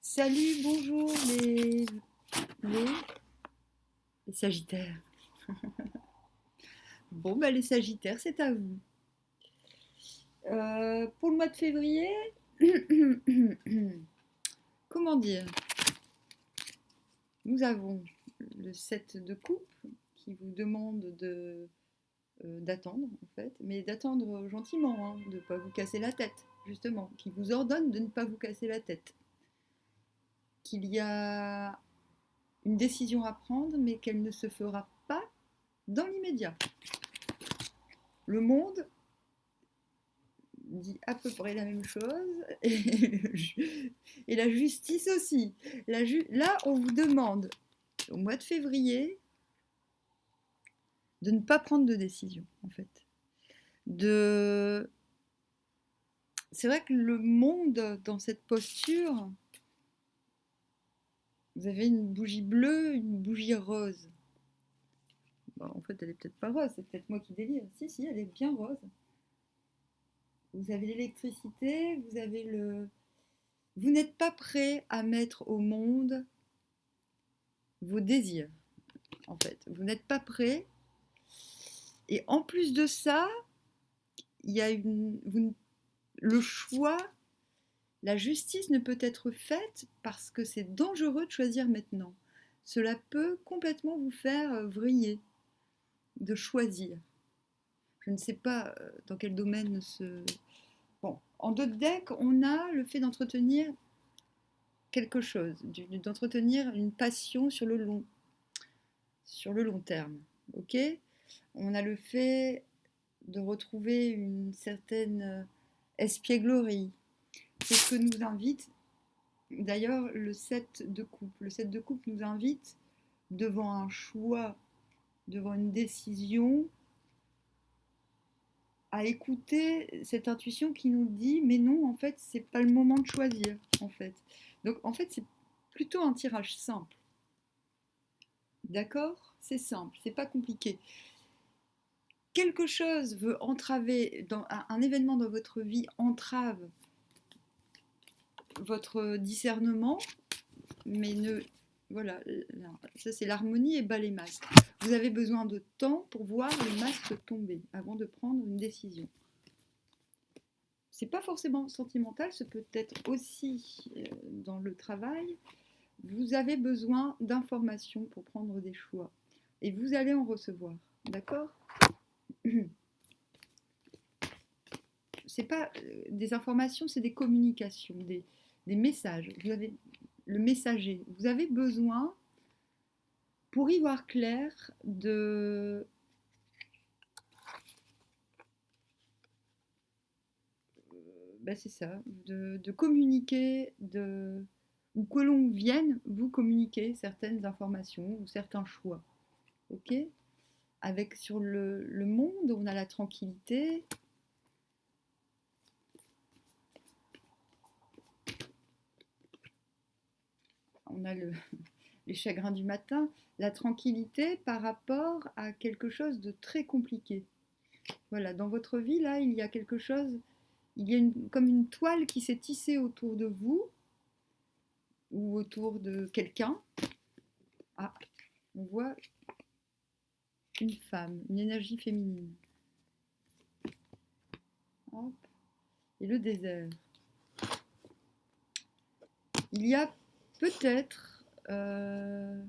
Salut, bonjour les, les Sagittaires. Bon, bah les Sagittaires, c'est à vous. Pour le mois de février, comment dire? Nous avons le 7 de coupe qui vous demande d'attendre, en fait, mais d'attendre gentiment, hein, de ne pas vous casser la tête, justement, qui vous ordonne de ne pas vous casser la tête. Qu'il y a une décision à prendre, mais qu'elle ne se fera pas dans l'immédiat. Le monde dit à peu près la même chose, et la justice aussi. Là, on vous demande, au mois de février, de ne pas prendre de décision, en fait. C'est vrai que le monde, dans cette posture, vous avez une bougie bleue, une bougie rose. Bon, en fait, elle est peut-être pas rose, c'est peut-être moi qui délire. Si, elle est bien rose. Vous avez l'électricité, vous avez le... Vous n'êtes pas prêt à mettre au monde vos désirs, en fait. Vous n'êtes pas prêt. Et en plus de ça, il y a le choix, la justice ne peut être faite parce que c'est dangereux de choisir maintenant. Cela peut complètement vous faire vriller de choisir. Je ne sais pas dans quel domaine se... Bon, en d'autres decks, on a le fait d'entretenir quelque chose, d'entretenir une passion sur le long terme. Ok? On a le fait de retrouver une certaine espièglerie. C'est ce que nous invite d'ailleurs le 7 de coupe. Le 7 de coupe nous invite devant un choix, devant une décision, à écouter cette intuition qui nous dit mais non, en fait, c'est pas le moment de choisir, en fait. Donc, en fait, c'est plutôt un tirage simple. D'accord? C'est simple, c'est pas compliqué. Quelque chose veut entraver, un événement dans votre vie entrave votre discernement, mais ne... Voilà, ça c'est l'harmonie et bas les masques. Vous avez besoin de temps pour voir les masques tomber avant de prendre une décision. C'est pas forcément sentimental, ce peut être aussi dans le travail. Vous avez besoin d'informations pour prendre des choix. Et vous allez en recevoir. D'accord? C'est pas des informations, c'est des communications, des messages. Vous avez le messager. Vous avez besoin, pour y voir clair, c'est ça, de communiquer, ou que l'on vienne vous communiquer certaines informations ou certains choix. Ok? Avec sur le monde, on a la tranquillité. On a les chagrins du matin, la tranquillité par rapport à quelque chose de très compliqué. Voilà, dans votre vie, là, il y a quelque chose, il y a comme une toile qui s'est tissée autour de vous ou autour de quelqu'un. Ah, on voit une femme, une énergie féminine. Hop. Et le désert. Il y a peut-être,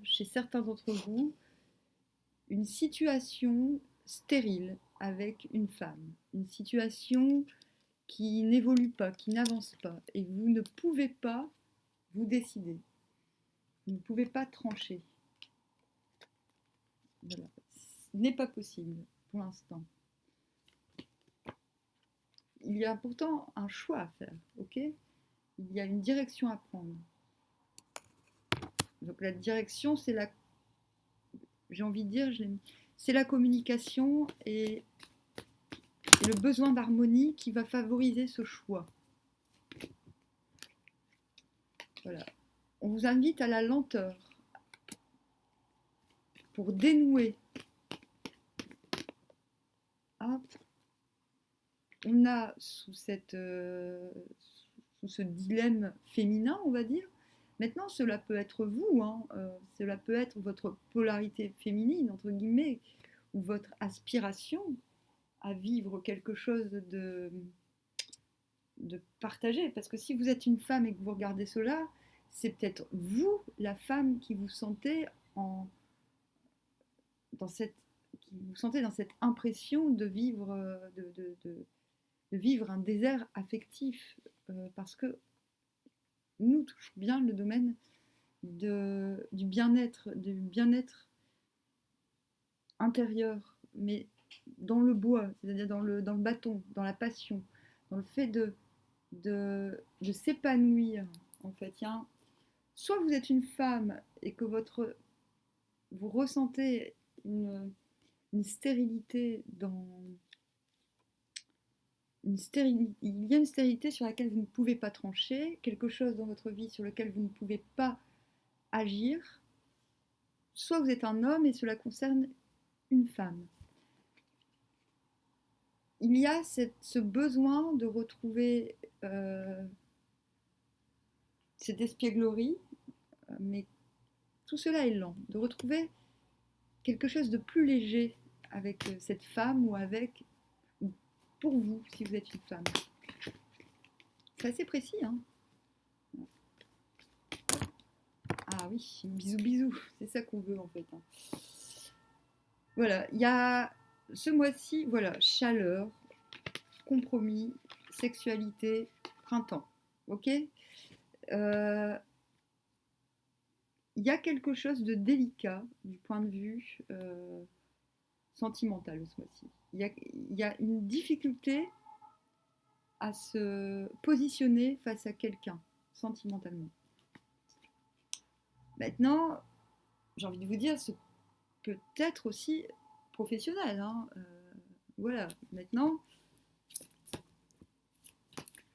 chez certains d'entre vous, une situation stérile avec une femme. Une situation qui n'évolue pas, qui n'avance pas. Et vous ne pouvez pas vous décider. Vous ne pouvez pas trancher. Voilà. Ce n'est pas possible pour l'instant. Il y a pourtant un choix à faire, ok? Il y a une direction à prendre. Donc la direction, c'est la, j'ai envie de dire, c'est la communication et le besoin d'harmonie qui va favoriser ce choix. Voilà. On vous invite à la lenteur pour dénouer. Hop. On a sous ce dilemme féminin, on va dire, Maintenant, cela peut être vous, hein, cela peut être votre polarité féminine, entre guillemets, ou votre aspiration à vivre quelque chose de partagé. Parce que si vous êtes une femme et que vous regardez cela, c'est peut-être vous, la femme, qui vous sentez en, dans cette, qui vous sentez dans cette impression de vivre, de vivre un désert affectif, parce que nous touche bien le domaine du bien-être intérieur, mais dans le bois, c'est-à-dire dans le bâton, dans la passion, dans le fait de s'épanouir. En fait, soit vous êtes une femme et que vous ressentez une stérilité il y a une stérilité sur laquelle vous ne pouvez pas trancher, quelque chose dans votre vie sur lequel vous ne pouvez pas agir, soit vous êtes un homme et cela concerne une femme. Il y a ce besoin de retrouver cette espièglerie, mais tout cela est lent, de retrouver quelque chose de plus léger avec cette femme ou pour vous, si vous êtes une femme. C'est assez précis, hein. Ah oui, bisous bisous, c'est ça qu'on veut en fait, hein. Voilà, il y a ce mois-ci, voilà, chaleur, compromis, sexualité, printemps, ok. Il y a quelque chose de délicat du point de vue sentimental ce mois-ci. Il y a une difficulté à se positionner face à quelqu'un sentimentalement. Maintenant, j'ai envie de vous dire, c'est peut-être aussi professionnel, hein. Voilà, maintenant,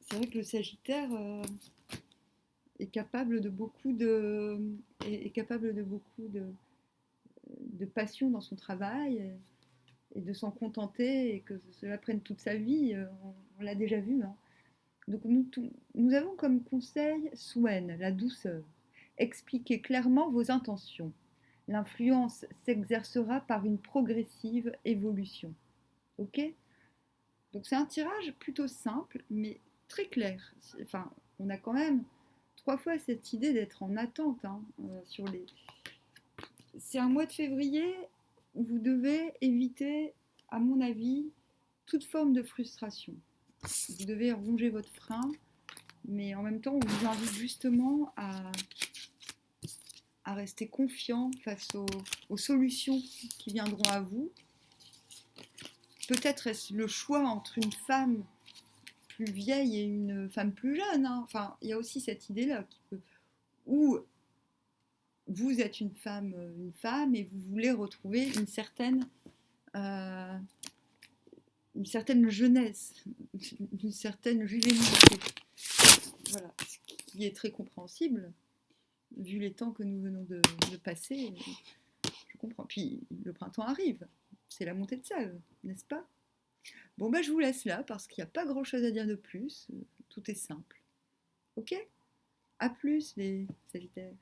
c'est vrai que le Sagittaire est capable de beaucoup de passion dans son travail et de s'en contenter et que cela prenne toute sa vie. On l'a déjà vu, hein. Donc nous avons comme conseil Souen, la douceur. Expliquez clairement vos intentions. L'influence s'exercera par une progressive évolution. Ok. Donc c'est un tirage plutôt simple, mais très clair. Enfin, on a quand même 3 fois cette idée d'être en attente, hein, sur les. C'est un mois de février où vous devez éviter, à mon avis, toute forme de frustration. Vous devez ronger votre frein, mais en même temps, on vous invite justement à rester confiant face aux solutions qui viendront à vous. Peut-être est-ce le choix entre une femme plus vieille et une femme plus jeune, hein. Enfin, il y a aussi cette idée-là où vous êtes une femme et vous voulez retrouver euh, une certaine jeunesse, une certaine juvénilité. Voilà, ce qui est très compréhensible, vu les temps que nous venons de passer. Je comprends. Puis le printemps arrive, c'est la montée de sève, n'est-ce pas? Bon, bah, je vous laisse là parce qu'il n'y a pas grand-chose à dire de plus. Tout est simple. Ok? À plus, les Sagittaires.